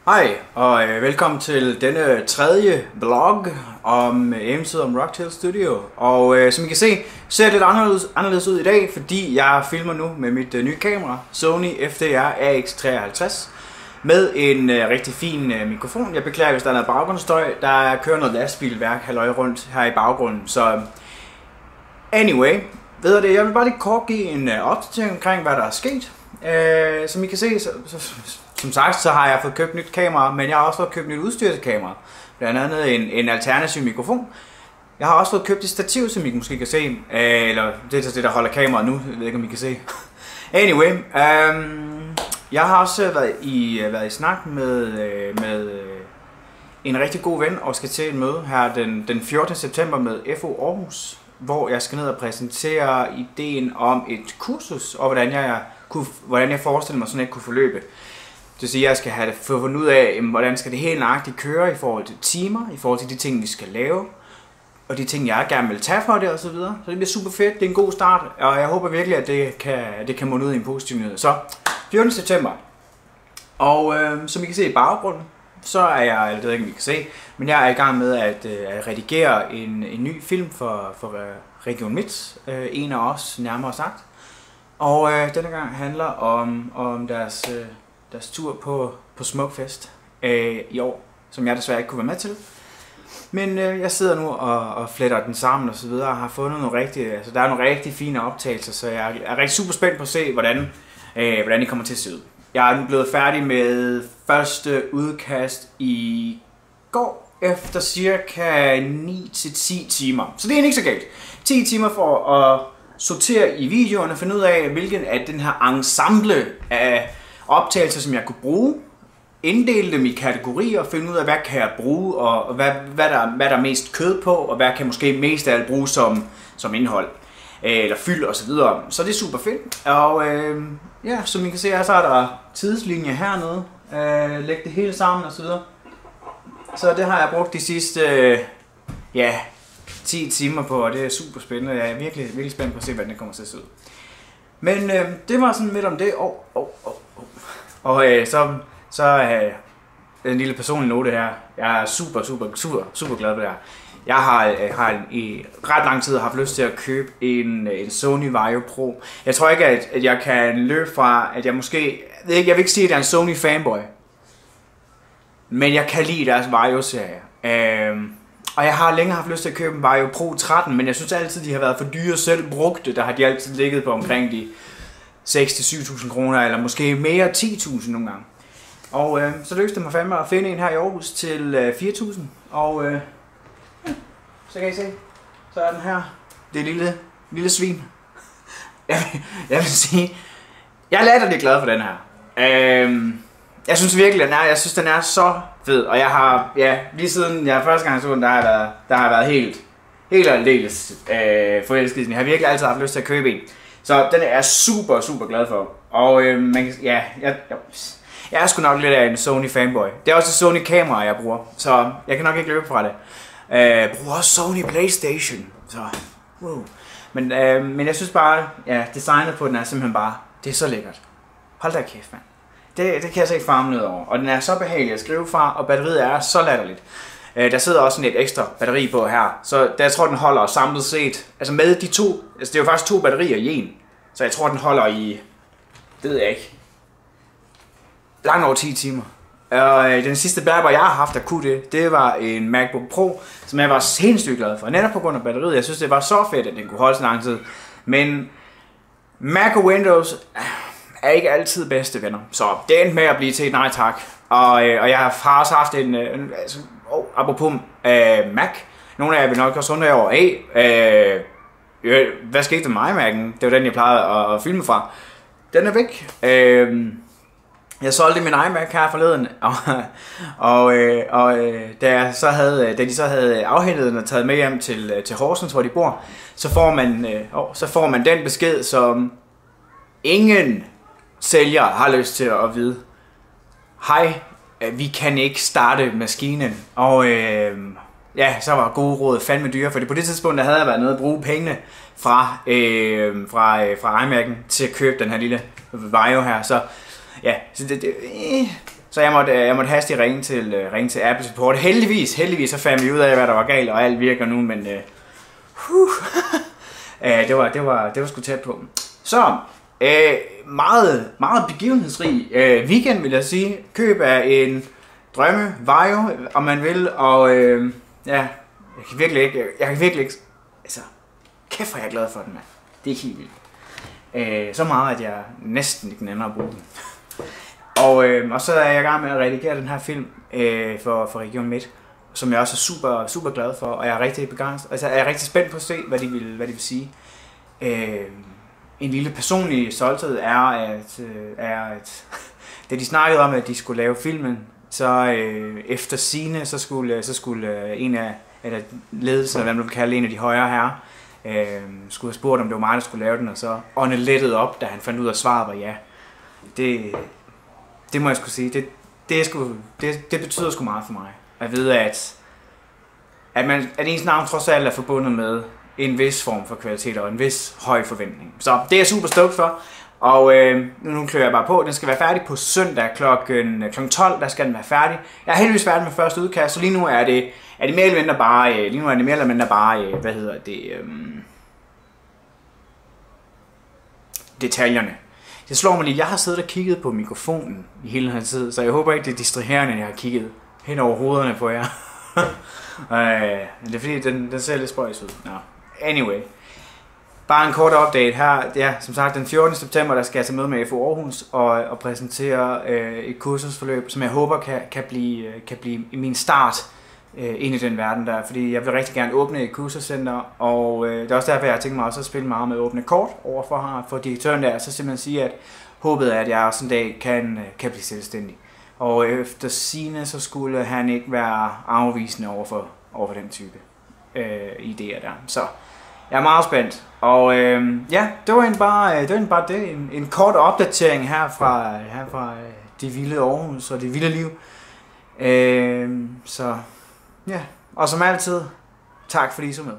Hej og velkommen til denne tredje vlog om eventyret om Rocktail Studio. Og som I kan se, ser det lidt anderledes ud i dag, fordi jeg filmer nu med mit nye kamera, Sony FDR AX53, med en rigtig fin mikrofon. Jeg beklager, hvis der er noget baggrundsstøj. Der kører noget lastbilværk halløj rundt her i baggrunden. Så anyway, ved det, jeg vil bare lige kort give en opdatering omkring, hvad der er sket. Som I kan se, som sagt, så har jeg fået købt nyt kamera, men jeg har også fået købt nyt udstyr til kamera. Blandt andet en alternativ mikrofon. Jeg har også fået købt et stativ, som I måske kan se. Eller det er det, der holder kameraet nu. Jeg ved ikke, om I kan se. Anyway, jeg har også været i snak med en rigtig god ven og skal til et møde her den 14. september med FO Aarhus, hvor jeg skal ned og præsentere ideen om et kursus, og hvordan jeg forestiller mig sådan et kunne forløbe. Det vil sige, at jeg skal have fundet ud af, hvordan skal det helt nøjagtigt køre i forhold til timer, i forhold til de ting, vi skal lave, og de ting, jeg gerne vil tage for det osv. Så det bliver super fedt, det er en god start, og jeg håber virkelig, at det kan munde ud i en positiv nyhed. Så 14. september, og som I kan se i baggrunden, så er jeg, det ved jeg ikke, om I kan se, men jeg er i gang med at redigere en ny film for Region Midt, en af os nærmere sagt. Og denne gang handler om deres tur på Smukfest i år, som jeg desværre ikke kunne være med til. Men jeg sidder nu og fletter den sammen og så videre, og har fundet nogle der er nogle rigtig fine optagelser, så jeg er rigtig super spændt på at se, hvordan det kommer til at se ud. Jeg er nu blevet færdig med første udkast i går, efter cirka 9-10 timer. Så det er ikke så galt. 10 timer for at sortere i videoerne og finde ud af, hvilken af den her ensemble af optagelser, som jeg kunne bruge, inddele dem i kategorier og finde ud af, hvad kan jeg bruge, og hvad der er mest kød på, og hvad kan måske mest af alt bruge som indhold, eller fyld og så videre. Så det er super fedt. Og ja, som I kan se her, så er der tidslinje hernede, lægge det hele sammen og så videre. Så det har jeg brugt de sidste 10 timer på, og det er super spændende. Jeg er virkelig spændt på at se, hvordan det kommer til at se ud. Men det var sådan midt om det. Og så en lille personlig note her. Jeg er super glad for det her. Jeg har i ret lang tid haft lyst til at købe en Sony Vaio Pro. Jeg tror ikke, at jeg kan løbe fra, at jeg måske... Jeg vil ikke sige, at jeg er en Sony fanboy. Men jeg kan lide deres Vaio-serie. Og jeg har længe haft lyst til at købe en Vaio Pro 13, men jeg synes altid, de har været for dyre selv brugte. Der har de altid ligget på omkring de 6.000-7.000 kroner, eller måske mere 10.000 nogle gange. Og så lykkedes det mig fandme at finde en her i Aarhus til 4.000. Og så kan I se, så er den her. Det er lille svin. Jeg vil sige, jeg er latterligt glad for den her. Jeg synes virkelig, den er så fed, og jeg har, lige siden jeg første gang så den, der har jeg været helt aldeles forelsket i den. Jeg har virkelig altid haft lyst til at købe en. Så den er jeg super glad for. Og jeg er sgu nok lidt af en Sony fanboy. Det er også et Sony kamera, jeg bruger, så jeg kan nok ikke løbe fra det. Jeg bruger også Sony Playstation, så wow. Men jeg synes bare, designet på den er simpelthen bare, det er så lækkert. Hold da kæft, mand. Det kan jeg så ikke farme ned over. Og den er så behagelig at skrive fra, og batteriet er så latterligt. Der sidder også sådan et ekstra batteri på her, så jeg tror, den holder samlet set. Altså med de to, altså det er jo faktisk 2 batterier i en. Så jeg tror, den holder i, det ved jeg ikke, langt over 10 timer. Og den sidste bærbar, jeg har haft, der kunne det var en MacBook Pro, som jeg var sindssygt glad for. Netop på grund af batteriet. Jeg synes, det var så fedt, at den kunne holde så lang tid. Men Mac og Windows er ikke altid bedste venner. Så det endte med at blive til et nej tak. Og jeg har også haft apropos Mac. Nogle af jer vil nok også undre over, hvad skete der med iMac'en? Det var den, jeg plejede at filme fra. Den er væk. Jeg solgte min iMac her forleden, og da de så havde afhentet den og taget med hjem til Horsens, hvor de bor, så får man den besked, som ingen sælger har lyst til at vide. Hej, vi kan ikke starte maskinen. Og så var gode råd fandme dyre, fordi på det tidspunkt der havde jeg været nede og bruge pengene fra iMac'en til at købe den her lille Vaio her. Så ja, Så jeg måtte hastigt ringe til Apple Support. Heldigvis så fandt vi ud af, hvad der var galt, og alt virker nu, men det var sgu tæt på. Så meget begivenhedsrig weekend, vil jeg sige. Køb af en drømme Vario, om man vil, og ja, jeg kan virkelig ikke, altså, kæft hvor jeg er glad for den, mand. Det er helt vildt. Så meget, at jeg næsten ikke nænner at bruge den. Og så er jeg i gang med at redigere den her film for Region Midt, som jeg også er super glad for, og jeg er rigtig begejstret. Altså, jeg er rigtig spændt på at se, hvad de vil sige. En lille personlig stolthed er, at da de snakkede om, at de skulle lave filmen, så efter sigende, så skulle en af ledelsen, eller hvad man vil kalde en af de højere herrer, skulle have spurgt, om det var mig, der skulle lave den, og så åndet lettet op, da han fandt ud af, at svaret var ja. Det må jeg skulle sige. Det betyder sgu meget for mig. At vide, at ens navn trods alt er forbundet med en vis form for kvalitet og en vis høj forventning. Så det er jeg super stoked for. Og nu klør jeg bare på. Den skal være færdig på søndag klokken 12. Der skal den være færdig. Jeg er heldigvis færdig med første udkast, så lige nu er det mere eller mindre bare, detaljerne. Det slår mig lige, jeg har siddet og kigget på mikrofonen i hele den her tid, så jeg håber ikke, det er distraherende, at jeg har kigget hen over hovederne på jer. Det er fordi, den ser lidt spøjs ud. No. Anyway. Bare en kort update her. Ja, som sagt, den 14. september, der skal jeg tage møde med FO Aarhus og præsentere et kursusforløb, som jeg håber kan blive min start ind i den verden der. Fordi jeg vil rigtig gerne åbne et kursuscenter, og det er også derfor, jeg har tænkt mig også at spille meget med åbne kort for direktøren der, så simpelthen sige, at håbet er, at jeg også en dag kan blive selvstændig. Og efter sigende, så skulle han ikke være afvisende over for den type idéer der. Så jeg er meget spændt. Og ja, det var egentlig bare det. En kort opdatering her fra det vilde Aarhus og det vilde liv. Så ja, og som altid, tak fordi I så med.